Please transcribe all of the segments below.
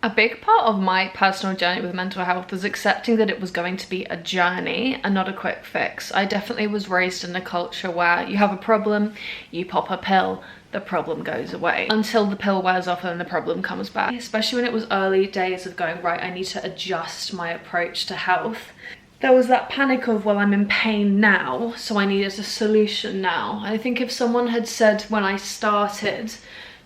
A big part of my personal journey with mental health was accepting that it was going to be a journey and not a quick fix. I definitely was raised in a culture where you have a problem, you pop a pill, the problem goes away. Until the pill wears off and the problem comes back. Especially when it was early days of going, right, I need to adjust my approach to health. There was that panic of, well, I'm in pain now, so I needed a solution now. I think if someone had said when I started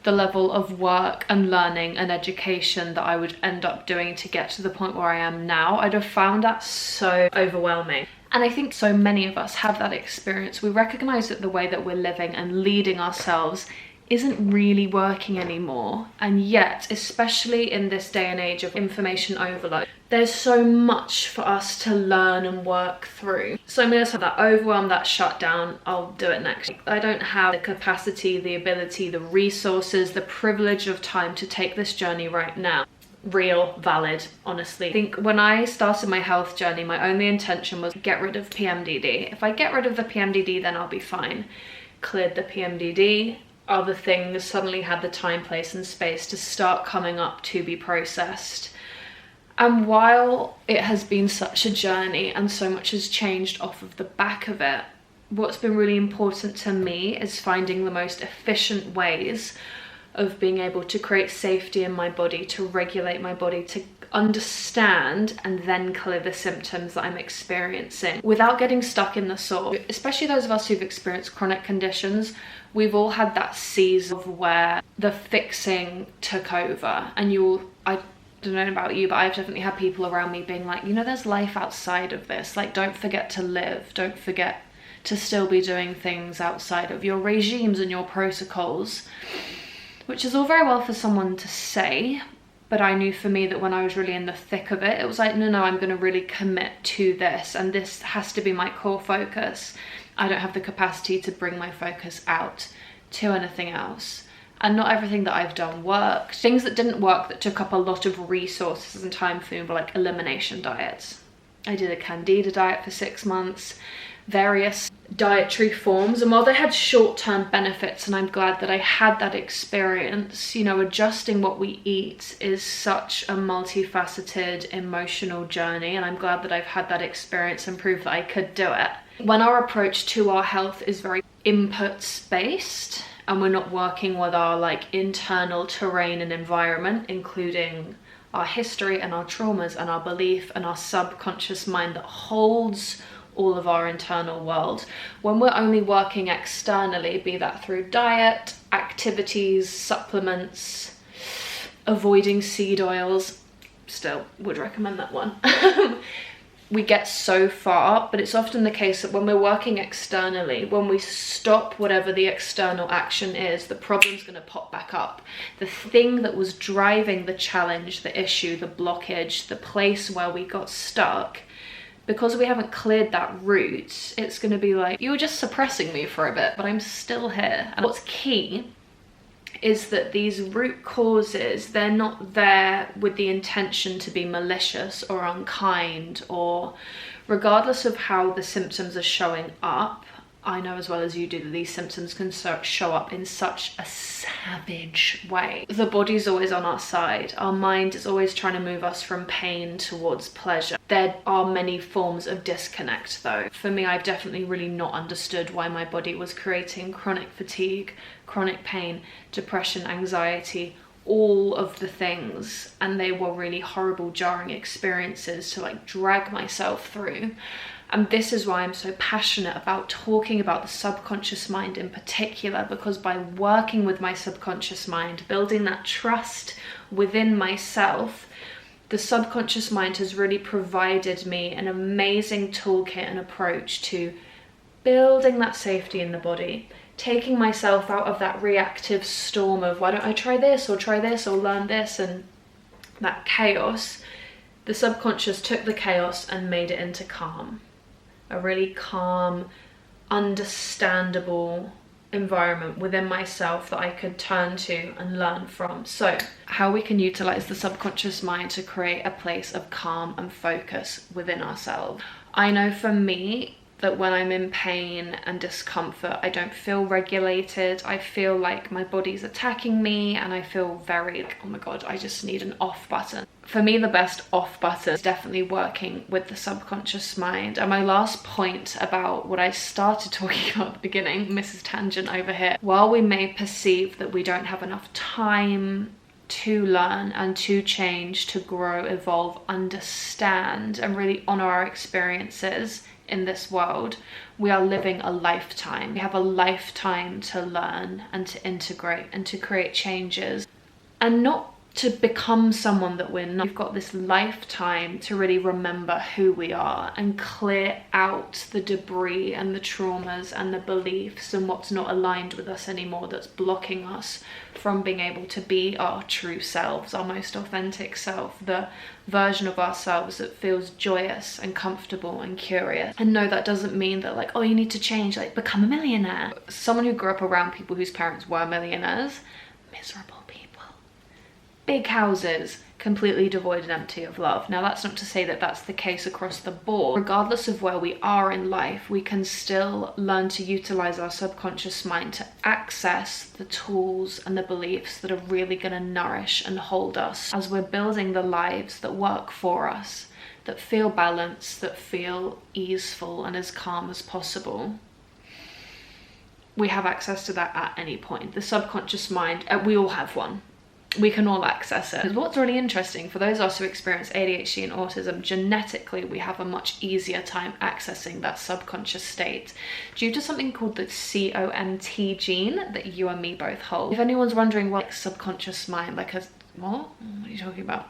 the level of work and learning and education that I would end up doing to get to the point where I am now, I'd have found that so overwhelming. And I think so many of us have that experience. We recognize that the way that we're living and leading ourselves isn't really working anymore. And yet, especially in this day and age of information overload, there's so much for us to learn and work through. So I'm gonna have that overwhelm, that shutdown, I'll do it next week. I don't have the capacity, the ability, the resources, the privilege of time to take this journey right now. Real, valid, honestly. I think when I started my health journey, my only intention was get rid of PMDD. If I get rid of the PMDD, then I'll be fine. Cleared the PMDD, other things suddenly had the time, place and space to start coming up to be processed. And while it has been such a journey and so much has changed off of the back of it, what's been really important to me is finding the most efficient ways of being able to create safety in my body, to regulate my body, to understand and then clear the symptoms that I'm experiencing without getting stuck in the soul. Especially those of us who've experienced chronic conditions, we've all had that season of where the fixing took over. And I don't know about you, but I've definitely had people around me being like, you know, there's life outside of this. Like, don't forget to live. Don't forget to still be doing things outside of your regimes and your protocols. Which is all very well for someone to say, but I knew for me that when I was really in the thick of it, it was like, no, I'm going to really commit to this, and this has to be my core focus. I don't have the capacity to bring my focus out to anything else. And not everything that I've done worked. Things that didn't work, that took up a lot of resources and time for me, were like elimination diets. I did a Candida diet for 6 months, various dietary forms, and while they had short-term benefits, and I'm glad that I had that experience, you know, adjusting what we eat is such a multifaceted emotional journey, and I'm glad that I've had that experience and proved that I could do it. When our approach to our health is very inputs based and we're not working with our like internal terrain and environment, including our history and our traumas and our belief and our subconscious mind that holds all of our internal world. When we're only working externally, be that through diet, activities, supplements, avoiding seed oils, still would recommend that one. We get so far, but it's often the case that when we're working externally, when we stop whatever the external action is, the problem's going to pop back up. The thing that was driving the challenge, the issue, the blockage, the place where we got stuck, because we haven't cleared that root, it's going to be like, you were just suppressing me for a bit, but I'm still here. And what's key is that these root causes, they're not there with the intention to be malicious or unkind, or regardless of how the symptoms are showing up. I know as well as you do that these symptoms can show up in such a savage way. The body's always on our side. Our mind is always trying to move us from pain towards pleasure. There are many forms of disconnect though. For me, I've definitely really not understood why my body was creating chronic fatigue, chronic pain, depression, anxiety, all of the things. And they were really horrible, jarring experiences to like drag myself through. And this is why I'm so passionate about talking about the subconscious mind in particular, because by working with my subconscious mind, building that trust within myself, the subconscious mind has really provided me an amazing toolkit and approach to building that safety in the body, taking myself out of that reactive storm of why don't I try this or learn this, and that chaos. The subconscious took the chaos and made it into calm. A really calm, understandable environment within myself that I could turn to and learn from. So how we can utilize the subconscious mind to create a place of calm and focus within ourselves. I know for me, that when I'm in pain and discomfort, I don't feel regulated. I feel like my body's attacking me, and I feel very like, oh my God, I just need an off button. For me, the best off button is definitely working with the subconscious mind. And my last point about what I started talking about at the beginning, Mrs. Tangent over here, while we may perceive that we don't have enough time to learn and to change, to grow, evolve, understand, and really honor our experiences in this world, we are living a lifetime. We have a lifetime to learn and to integrate and to create changes, and not to become someone that we're not. We've got this lifetime to really remember who we are and clear out the debris and the traumas and the beliefs and what's not aligned with us anymore, that's blocking us from being able to be our true selves, our most authentic self, the version of ourselves that feels joyous and comfortable and curious. And no, that doesn't mean that like, oh, you need to change, like become a millionaire. Someone who grew up around people whose parents were millionaires, miserable people. Big houses, completely devoid and empty of love. Now, that's not to say that that's the case across the board. Regardless of where we are in life, we can still learn to utilize our subconscious mind to access the tools and the beliefs that are really going to nourish and hold us as we're building the lives that work for us, that feel balanced, that feel easeful and as calm as possible. We have access to that at any point. The subconscious mind, we all have one. We can all access it. What's really interesting, for those of us who experience ADHD and autism, genetically we have a much easier time accessing that subconscious state due to something called the COMT gene that you and me both hold. If anyone's wondering what subconscious mind, like what are you talking about?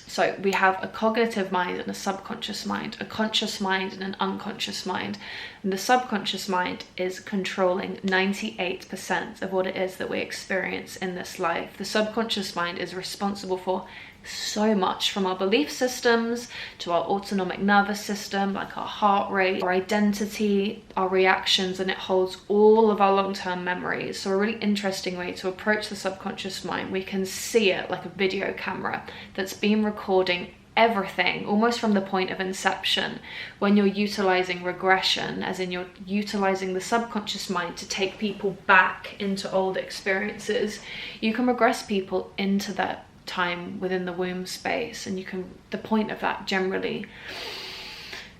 So we have a cognitive mind and a subconscious mind, a conscious mind and an unconscious mind. And the subconscious mind is controlling 98% of what it is that we experience in this life. The subconscious mind is responsible for so much, from our belief systems to our autonomic nervous system, like our heart rate, our identity, our reactions, and it holds all of our long-term memories. So a really interesting way to approach the subconscious mind, we can see it like a video camera that's been recording everything almost from the point of inception. When you're utilizing regression, as in you're utilizing the subconscious mind to take people back into old experiences, you can regress people into that time within the womb space. And you can, the point of that generally,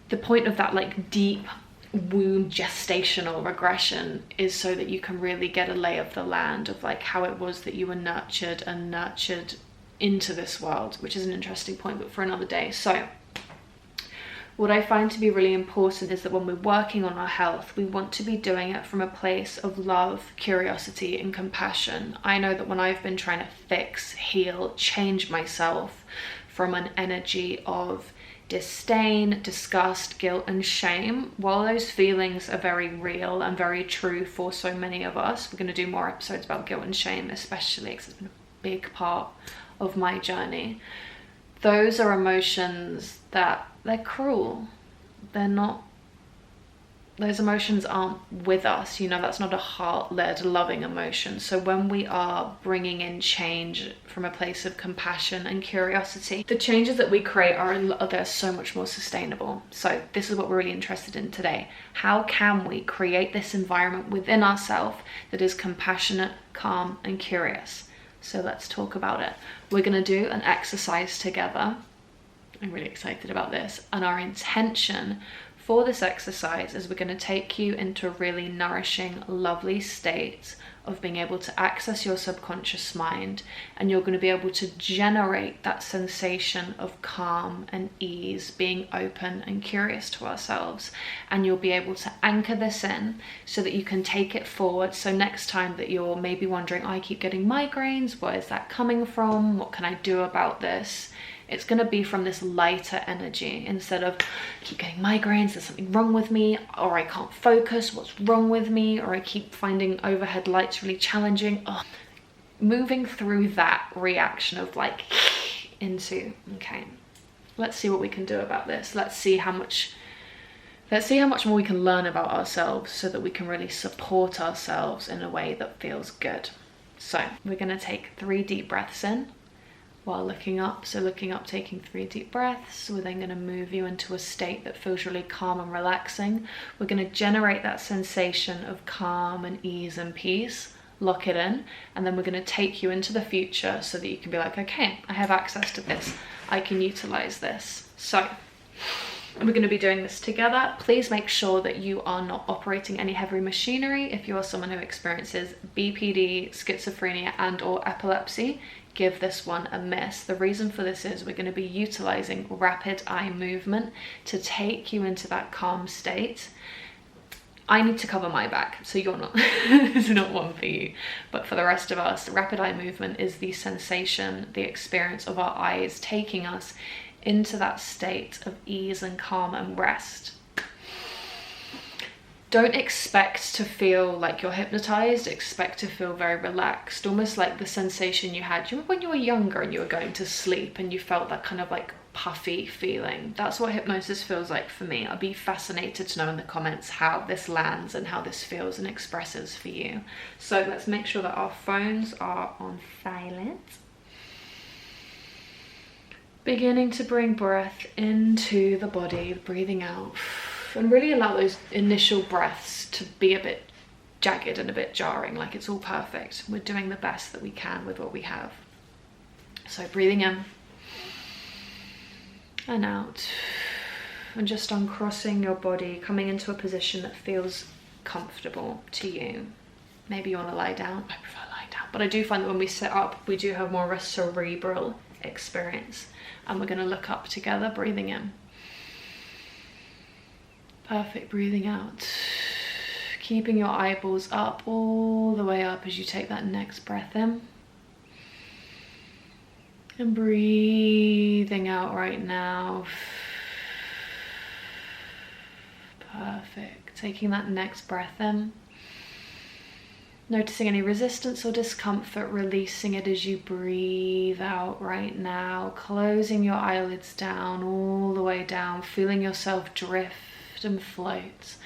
the point of that like deep womb gestational regression is so that you can really get a lay of the land of like how it was that you were nurtured into this world, which is an interesting point, but for another day. So what I find to be really important is that when we're working on our health, we want to be doing it from a place of love, curiosity, and compassion. I know that when I've been trying to fix, heal, change myself from an energy of disdain, disgust, guilt, and shame, while those feelings are very real and very true for so many of us, we're going to do more episodes about guilt and shame, especially because it's been a big part of my journey. Those are emotions that they're cruel. They're not, those emotions aren't with us, you know, that's not a heart-led loving emotion. So when we are bringing in change from a place of compassion and curiosity, the changes that we create they're so much more sustainable. So this is what we're really interested in today. How can we create this environment within ourselves that is compassionate, calm, and curious? So let's talk about it. We're going to do an exercise together. I'm really excited about this. And our intention for this exercise is we're going to take you into a really nourishing, lovely state of being able to access your subconscious mind, and you're going to be able to generate that sensation of calm and ease, being open and curious to ourselves. And you'll be able to anchor this in so that you can take it forward. So next time that you're maybe wondering, I keep getting migraines, where is that coming from? What can I do about this? It's going to be from this lighter energy instead of I keep getting migraines, there's something wrong with me, or I can't focus, what's wrong with me, or I keep finding overhead lights really challenging. Moving through that reaction of like into, okay, let's see what we can do about this. Let's see how much more we can learn about ourselves so that we can really support ourselves in a way that feels good. So we're going to take 3 deep breaths in. while looking up. So looking up, taking 3 deep breaths. We're then going to move you into a state that feels really calm and relaxing. We're going to generate that sensation of calm and ease and peace, lock it in, and then we're going to take you into the future so that you can be like, okay, I have access to this, I can utilize this. So we're going to be doing this together. Please make sure that you are not operating any heavy machinery. If you are someone who experiences BPD, schizophrenia and or epilepsy, give this one a miss. The reason for this is we're going to be utilizing rapid eye movement to take you into that calm state. I need to cover my back, so you're not, it's not one for you. But for the rest of us, rapid eye movement is the sensation, the experience of our eyes taking us into that state of ease and calm and rest. Don't expect to feel like you're hypnotized, expect to feel very relaxed, almost like the sensation you had. Do you remember when you were younger and you were going to sleep and you felt that kind of like puffy feeling? That's what hypnosis feels like for me. I'd be fascinated to know in the comments how this lands and how this feels and expresses for you. So let's make sure that our phones are on silent. Beginning to bring breath into the body, breathing out, and really allow those initial breaths to be a bit jagged and a bit jarring, like it's all perfect. We're doing the best that we can with what we have. So breathing in and out, and just uncrossing your body, coming into a position that feels comfortable to you. Maybe you want to lie down. I prefer lying down, but I do find that when we sit up, we do have more of a cerebral experience. And we're going to look up together, breathing in. Perfect, breathing out. Keeping your eyeballs up, all the way up as you take that next breath in. And breathing out right now. Perfect. Taking that next breath in. Noticing any resistance or discomfort, releasing it as you breathe out right now. Closing your eyelids down, all the way down, feeling yourself drift and float.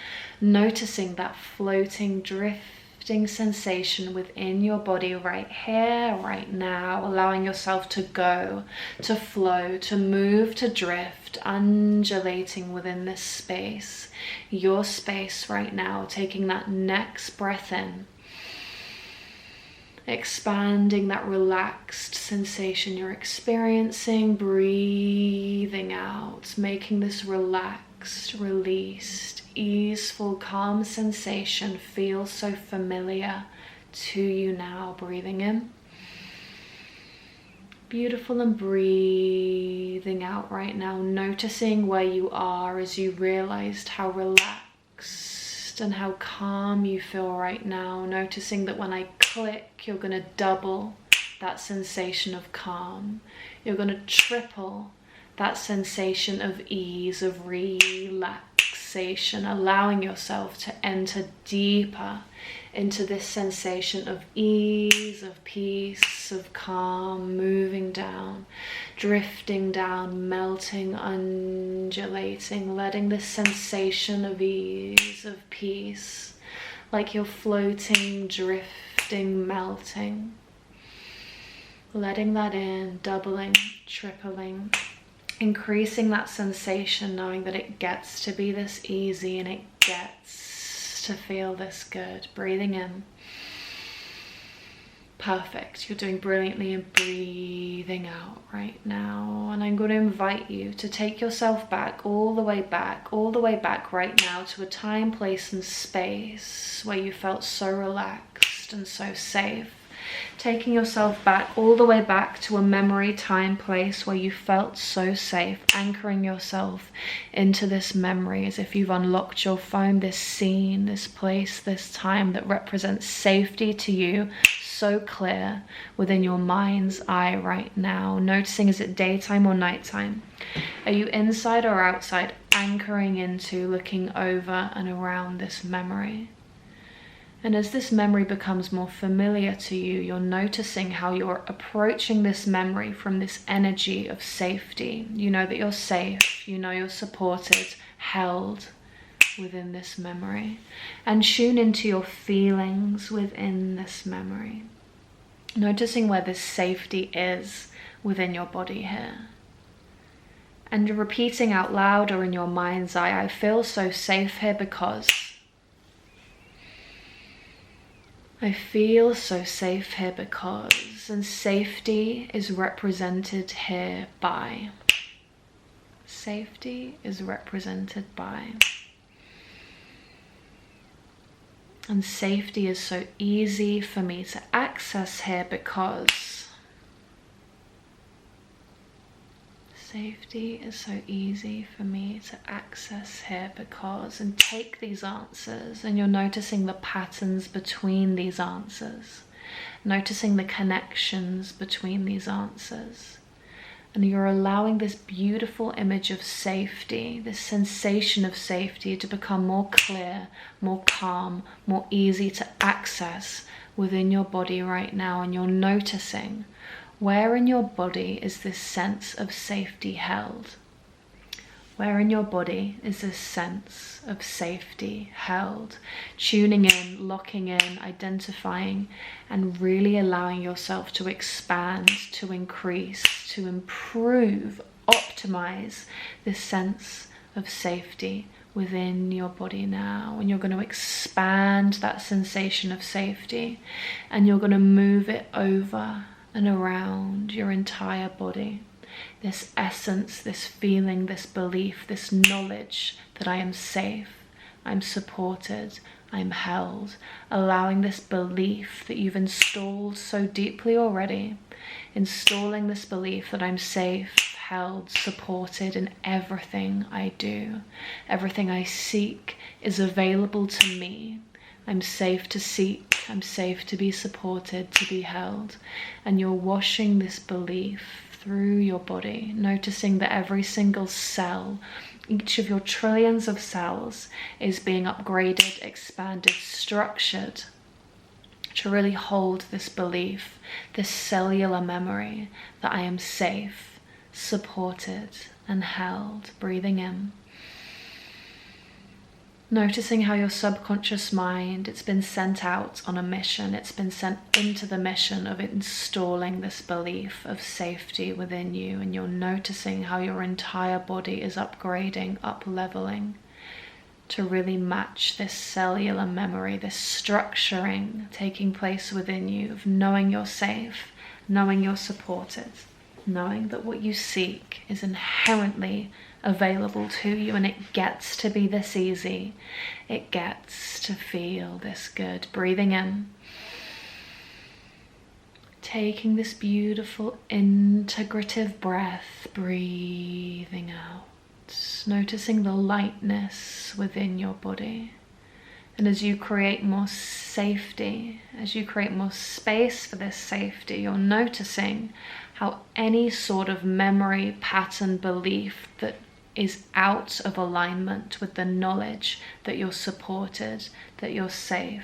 Noticing that floating, drifting sensation within your body right here, right now. Allowing yourself to go, to flow, to move, to drift, undulating within this space. Your space right now, taking that next breath in. Expanding that relaxed sensation you're experiencing, breathing out, making this relaxed, released, easeful, calm sensation feel so familiar to you now. Breathing in. Beautiful, and breathing out right now, noticing where you are as you realized how relaxed and how calm you feel right now. Noticing that when I click, you're going to double that sensation of calm. You're going to triple that sensation of ease, of relaxation, allowing yourself to enter deeper into this sensation of ease, of peace, of calm, moving down, drifting down, melting, undulating, letting this sensation of ease, of peace, like you're floating, drifting, melting, letting that in, doubling, tripling, increasing that sensation, knowing that it gets to be this easy and it gets to feel this good. Breathing in. Perfect. You're doing brilliantly, and breathing out right now. And I'm going to invite you to take yourself back, all the way back right now to a time, place and space where you felt so relaxed and so safe. Taking yourself back, all the way back to a memory, time, place where you felt so safe, anchoring yourself into this memory as if you've unlocked your phone, this scene, this place, this time that represents safety to you, so clear within your mind's eye right now. Noticing, is it daytime or nighttime? Are you inside or outside, anchoring into, looking over and around this memory? And as this memory becomes more familiar to you, you're noticing how you're approaching this memory from this energy of safety. You know that you're safe, you know you're supported, held within this memory. And tune into your feelings within this memory. Noticing where this safety is within your body here. And you're repeating out loud or in your mind's eye, I feel so safe here because. I feel so safe here because. And safety is represented here by. Safety is represented by. And safety is so easy for me to access here because. Safety is so easy for me to access here because. And take these answers, and you're noticing the patterns between these answers, noticing the connections between these answers. And you're allowing this beautiful image of safety, this sensation of safety, to become more clear, more calm, more easy to access within your body right now. And you're noticing, where in your body is this sense of safety held? Where in your body is this sense of safety held? Tuning in, locking in, identifying, and really allowing yourself to expand, to increase, to improve, optimize this sense of safety within your body now. And you're going to expand that sensation of safety, and you're going to move it over and around your entire body. This essence, this feeling, this belief, this knowledge that I am safe, I'm supported, I'm held. Allowing this belief that you've installed so deeply already, installing this belief that I'm safe, held, supported in everything I do. Everything I seek is available to me. I'm safe to seek, I'm safe to be supported, to be held. And you're washing this belief through your body, noticing that every single cell, each of your trillions of cells, is being upgraded, expanded, structured to really hold this belief, this cellular memory that I am safe, supported, and held. Breathing in. Noticing how your subconscious mind, it's been sent out on a mission. It's been sent into the mission of installing this belief of safety within you. And you're noticing how your entire body is upgrading, up-leveling to really match this cellular memory, this structuring taking place within you of knowing you're safe, knowing you're supported, knowing that what you seek is inherently available to you, and it gets to be this easy. It gets to feel this good. Breathing in. Taking this beautiful integrative breath, breathing out. Noticing the lightness within your body. And as you create more safety, as you create more space for this safety, you're noticing how any sort of memory, pattern, belief that is out of alignment with the knowledge that you're supported, that you're safe,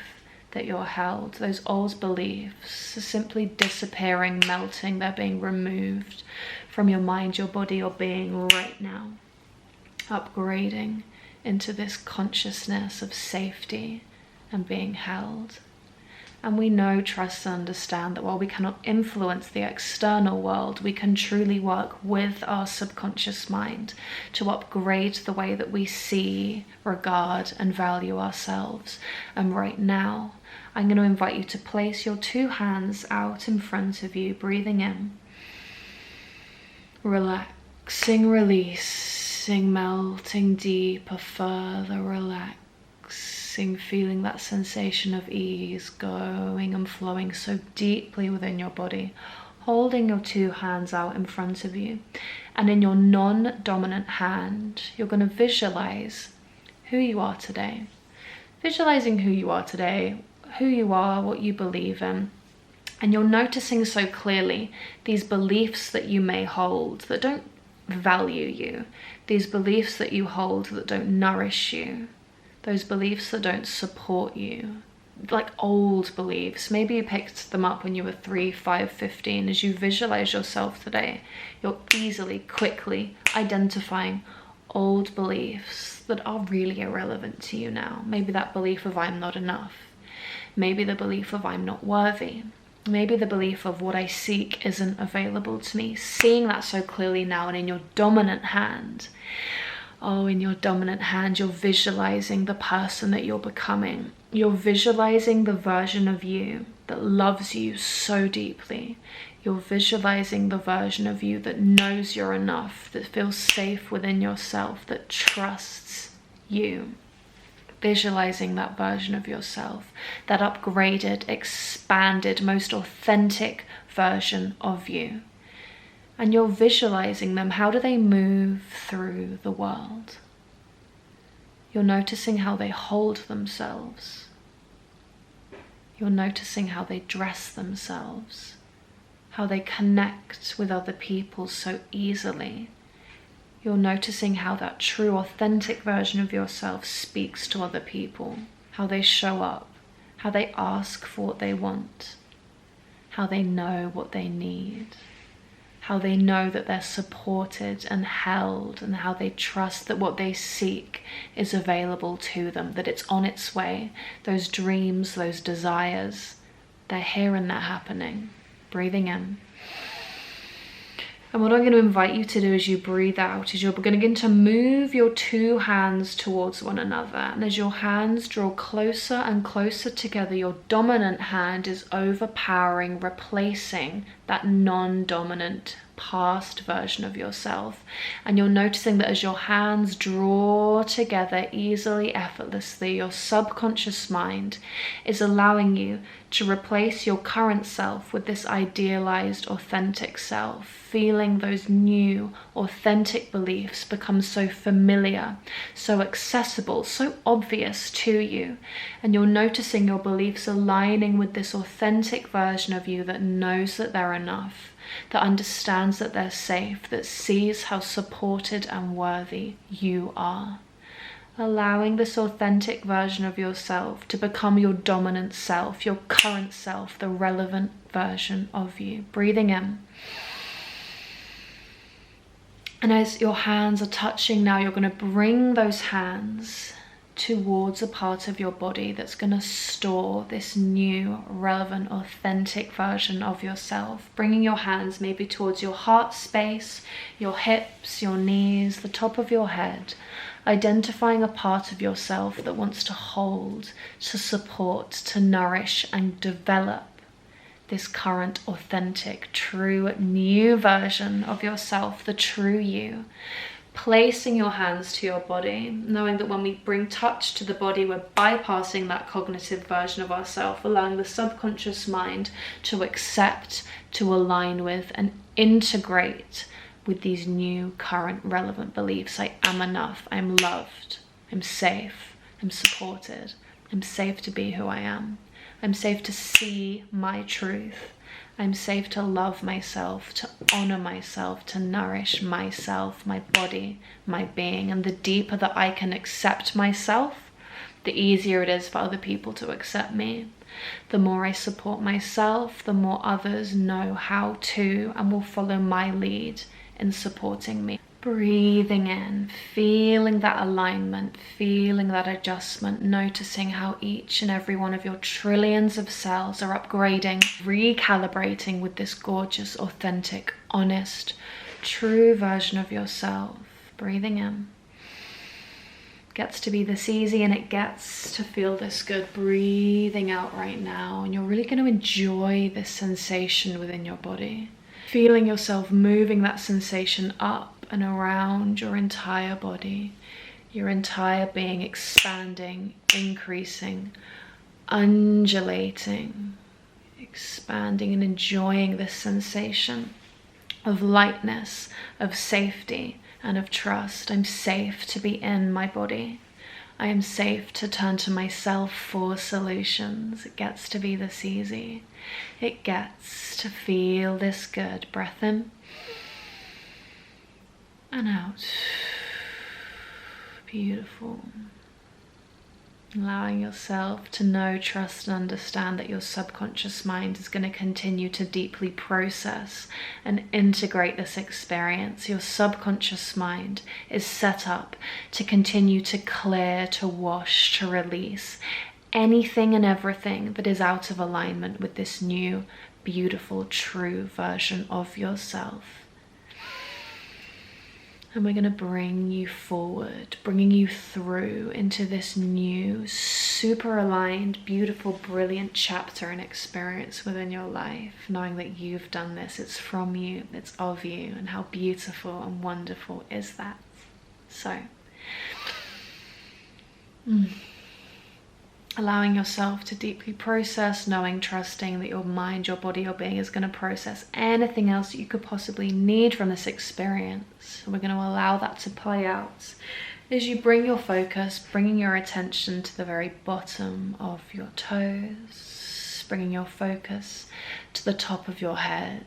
that you're held, those old beliefs are simply disappearing, melting, they're being removed from your mind, your body, your being right now, upgrading into this consciousness of safety and being held. And we know, trust, and understand that while we cannot influence the external world, we can truly work with our subconscious mind to upgrade the way that we see, regard, and value ourselves. And right now, I'm going to invite you to place your two hands out in front of you, breathing in, relaxing, releasing, melting deeper, further, relaxing, feeling that sensation of ease going and flowing so deeply within your body, holding your two hands out in front of you. And in your non-dominant hand, you're going to visualize who you are today. Visualizing who you are today, who you are, what you believe in. And you're noticing so clearly these beliefs that you may hold that don't value you, these beliefs that you hold that don't nourish you, those beliefs that don't support you, like old beliefs. Maybe you picked them up when you were 3, 5, 15. As you visualize yourself today, you're easily, quickly identifying old beliefs that are really irrelevant to you now. Maybe that belief of I'm not enough. Maybe the belief of I'm not worthy. Maybe the belief of what I seek isn't available to me. Seeing that so clearly now, and in your dominant hand, oh, in your dominant hand, you're visualizing the person that you're becoming. You're visualizing the version of you that loves you so deeply. You're visualizing the version of you that knows you're enough, that feels safe within yourself, that trusts you. Visualizing that version of yourself, that upgraded, expanded, most authentic version of you. And you're visualizing them. How do they move through the world? You're noticing how they hold themselves. You're noticing how they dress themselves, how they connect with other people so easily. You're noticing how that true, authentic version of yourself speaks to other people, how they show up, how they ask for what they want, how they know what they need, how they know that they're supported and held, and how they trust that what they seek is available to them, that it's on its way. Those dreams, those desires, they're here and they're happening. Breathing in. And what I'm going to invite you to do as you breathe out is you're going to begin to move your two hands towards one another. And as your hands draw closer and closer together, your dominant hand is overpowering, replacing that non-dominant past version of yourself. And you're noticing that as your hands draw together easily, effortlessly, your subconscious mind is allowing you to replace your current self with this idealized, authentic self, feeling those new, authentic beliefs become so familiar, so accessible, so obvious to you. And you're noticing your beliefs aligning with this authentic version of you that knows that they're enough, that understands that they're safe, that sees how supported and worthy you are. Allowing this authentic version of yourself to become your dominant self, your current self, the relevant version of you. Breathing in. And as your hands are touching now, you're going to bring those hands towards a part of your body that's going to store this new, relevant, authentic version of yourself. Bringing your hands maybe towards your heart space, your hips, your knees, the top of your head. Identifying a part of yourself that wants to hold, to support, to nourish and develop this current, authentic, true, new version of yourself, the true you. Placing your hands to your body, knowing that when we bring touch to the body, we're bypassing that cognitive version of ourselves, allowing the subconscious mind to accept, to align with, and integrate with these new, current, relevant beliefs. I am enough, I'm loved, I'm safe, I'm supported, I'm safe to be who I am. I'm safe to see my truth. I'm safe to love myself, to honor myself, to nourish myself, my body, my being. And the deeper that I can accept myself, the easier it is for other people to accept me. The more I support myself, the more others know how to and will follow my lead in supporting me. Breathing in, feeling that alignment, feeling that adjustment, noticing how each and every one of your trillions of cells are upgrading, recalibrating with this gorgeous, authentic, honest, true version of yourself. Breathing in. Gets to be this easy and it gets to feel this good. Breathing out right now, and you're really going to enjoy this sensation within your body. Feeling yourself moving that sensation up and around your entire body, your entire being expanding, increasing, undulating, expanding and enjoying this sensation of lightness, of safety and of trust. I'm safe to be in my body. I am safe to turn to myself for solutions. It gets to be this easy. It gets to feel this good. Breath in and out. Beautiful. Allowing yourself to know, trust and understand that your subconscious mind is going to continue to deeply process and integrate this experience. Your subconscious mind is set up to continue to clear, to wash, to release anything and everything that is out of alignment with this new, beautiful, true version of yourself. And we're going to bring you forward, bringing you through into this new, super aligned, beautiful, brilliant chapter and experience within your life, knowing that you've done this, it's from you, it's of you, and how beautiful and wonderful is that. So, allowing yourself to deeply process, knowing, trusting that your mind, your body, your being is going to process anything else that you could possibly need from this experience. And we're going to allow that to play out as you bring your focus, bringing your attention to the very bottom of your toes, bringing your focus to the top of your head.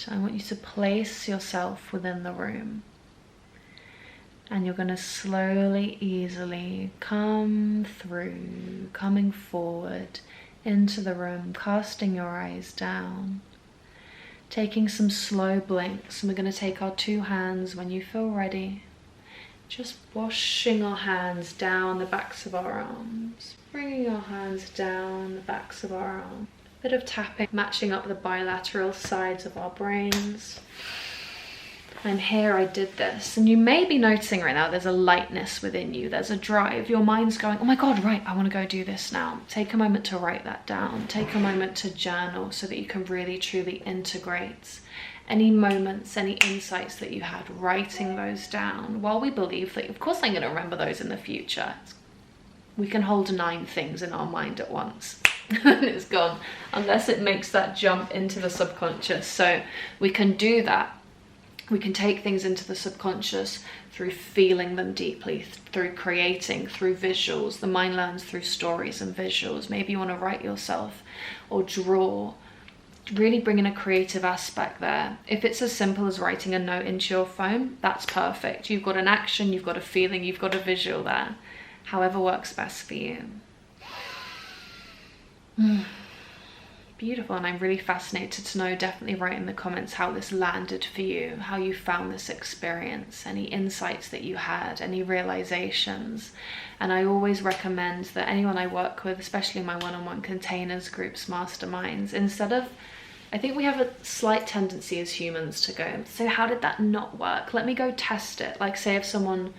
I want you to place yourself within the room. And you're going to slowly, easily come through, coming forward into the room, casting your eyes down, taking some slow blinks. And we're going to take our two hands when you feel ready, just washing our hands down the backs of our arms, bringing our hands down the backs of our arms. Bit of tapping, matching up the bilateral sides of our brains. I'm here, I did this. And you may be noticing right now there's a lightness within you, there's a drive. Your mind's going, oh my God, right, I want to go do this now. Take a moment to write that down. Take a moment to journal so that you can really truly integrate any moments, any insights that you had, writing those down. While we believe that, of course I'm going to remember those in the future, we can hold 9 things in our mind at once. And it's gone, unless it makes that jump into the subconscious. So we can do that. We can take things into the subconscious through feeling them deeply, through creating, through visuals. The mind learns through stories and visuals. Maybe you want to write yourself or draw. Really bring in a creative aspect there. If it's as simple as writing a note into your phone, that's perfect. You've got an action, you've got a feeling, you've got a visual there. However works best for you. Beautiful. And I'm really fascinated to know, definitely write in the comments how this landed for you, how you found this experience, any insights that you had, any realizations. And I always recommend that anyone I work with, especially my one-on-one containers, groups, masterminds, instead of, I think we have a slight tendency as humans to go, so how did that not work? Let me go test it. Like, say if someone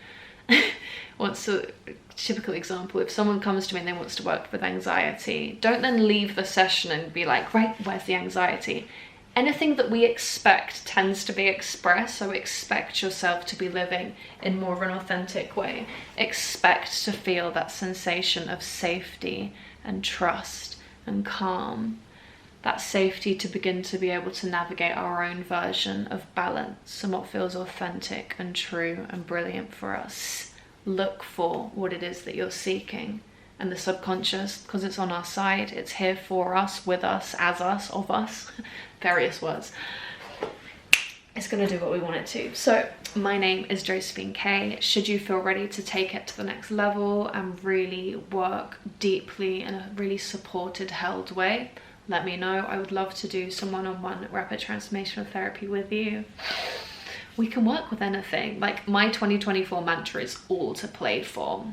wants to, typical example, if someone comes to me and they wants to work with anxiety, don't then leave the session and be like, right, where's the anxiety? Anything that we expect tends to be expressed, so expect yourself to be living in more of an authentic way. Expect to feel that sensation of safety and trust and calm. That safety to begin to be able to navigate our own version of balance and what feels authentic and true and brilliant for us. Look for what it is that you're seeking. And the subconscious, because it's on our side, it's here for us, with us, as us, of us, various words. It's going to do what we want it to. So my name is Josephine K. Should you feel ready to take it to the next level and really work deeply in a really supported, held way, let me know. I would love to do some one-on-one rapid transformational therapy with you. We can work with anything. Like, my 2024 mantra is all to play for.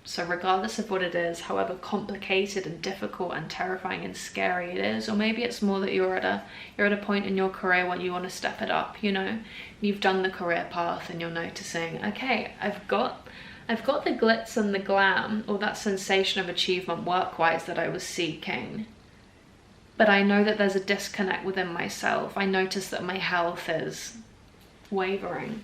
So regardless of what it is, however complicated and difficult and terrifying and scary it is, or maybe it's more that you're at a point in your career where you want to step it up, you know, you've done the career path and you're noticing, okay, I've got the glitz and the glam, or that sensation of achievement work-wise that I was seeking. But I know that there's a disconnect within myself. I notice that my health is wavering.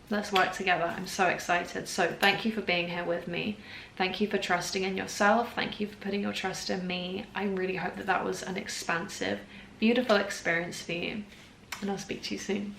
Let's work together. I'm so excited. So thank you for being here with me. Thank you for trusting in yourself. Thank you for putting your trust in me. I really hope that that was an expansive, beautiful experience for you. And I'll speak to you soon.